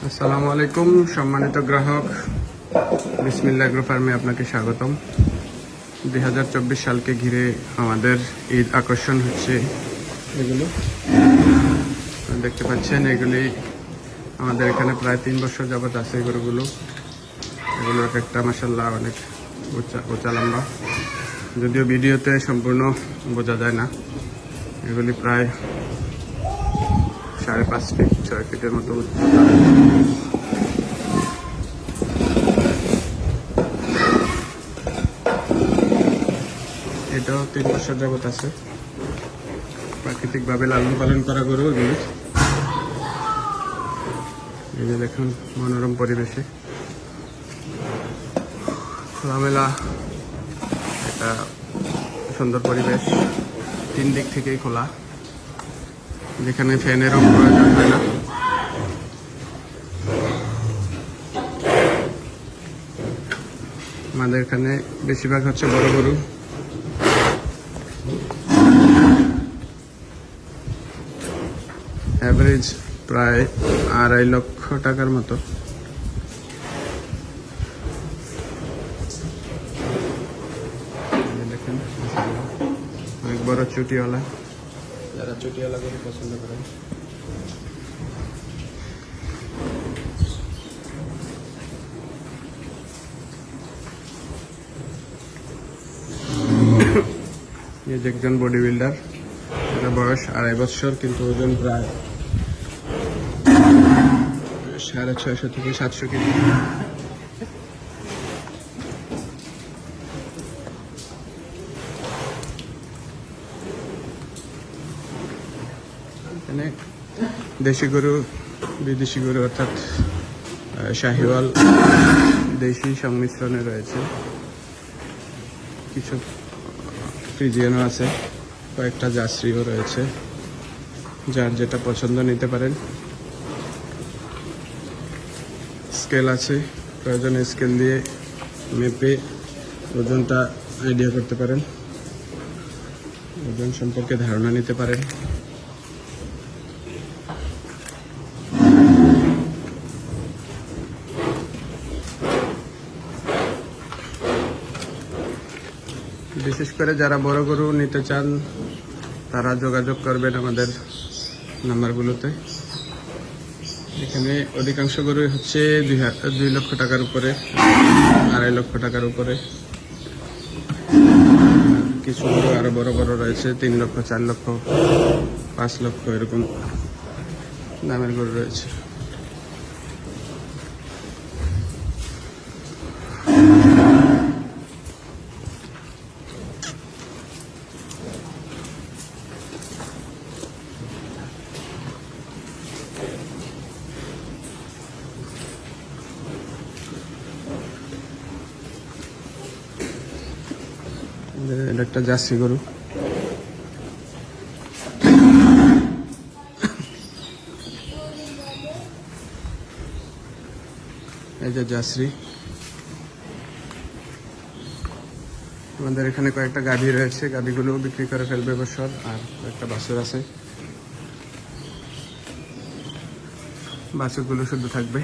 আসসালামু আলাইকুম সম্মানিত গ্রাহক, বিসমিল্লাহ এগ্রো ফার্মে আপনাকে স্বাগতম। 2024 সালকে ঘিরে আমাদের ঈদ আকর্ষণ হচ্ছে এগুলো দেখতে পাচ্ছেন। এগুলি আমাদের এখানে প্রায় 3 বছর যাবত আছে গরুগুলো। এগুলো একটা মাশাআল্লাহ অনেক উঁচা লম্বা, যদিও ভিডিওতে সম্পূর্ণ বোঝা যায় না। এগুলি প্রায় 5.5 ফিট 6 ফিটের মতো উচ্চতা। এটাও 3 বছর যাবত আছে। প্রাকৃতিকভাবে লালন পালন করা গরু এগুলি। এই যে দেখুন মনোরম পরিবেশে খোলামেলা একটা সুন্দর পরিবেশ, 3 দিক থেকেই খোলা, যেখানে ফ্যানেরও প্রয়োজন হয় না। আমাদের এখানে বেশিরভাগ হচ্ছে বড় গরু। অ্যাভারেজ প্রায় 2.5 লক্ষ টাকার মতো। দেখেন অনেক বড় চুটিওয়ালা, যারা চুটিওয়ালা গরু পছন্দ করেন। এই যে একজন বডি বিল্ডার, এটা বয়স 2.5 বছর, কিন্তু ওজন প্রায় 650 থেকে 700 কেজি। এখানে দেশি গরু, বিদেশি গরু অর্থাৎ শাহিওয়াল দেশি সংমিশ্রণে রয়েছে। কিছু ফ্রিজিয়ানও আছে, কয়েকটা জার্সিও রয়েছে। যার যেটা পছন্দ নিতে পারেন। স্কেল আছে, প্রয়োজনে স্কেল দিয়ে মেপে ওজনটা আইডিয়া করতে পারেন, ওজন সম্পর্কে ধারণা নিতে পারেন। বিশেষ করে যারা বড় গরু নিতে চান তারা যোগাযোগ করবেন আমাদের নাম্বারগুলোতে। এখানে অধিকাংশ গরুই হচ্ছে 2 লক্ষ টাকার উপরে, 2.5 লক্ষ টাকার উপরে। কিছু গরু আরো বড় বড় রয়েছে, 3 লক্ষ, 4 লক্ষ, 5 লক্ষ এরকম দামের গরু রয়েছে। এটা একটা জার্সি গরু। এই যে জার্সি। আমাদের এখানে কয়েকটা গাভী রয়েছে, গাভীগুলো বিক্রি করে ফেলবে বছর, আর একটা বাছুর আছে, বাছুরগুলো শুধু থাকবে।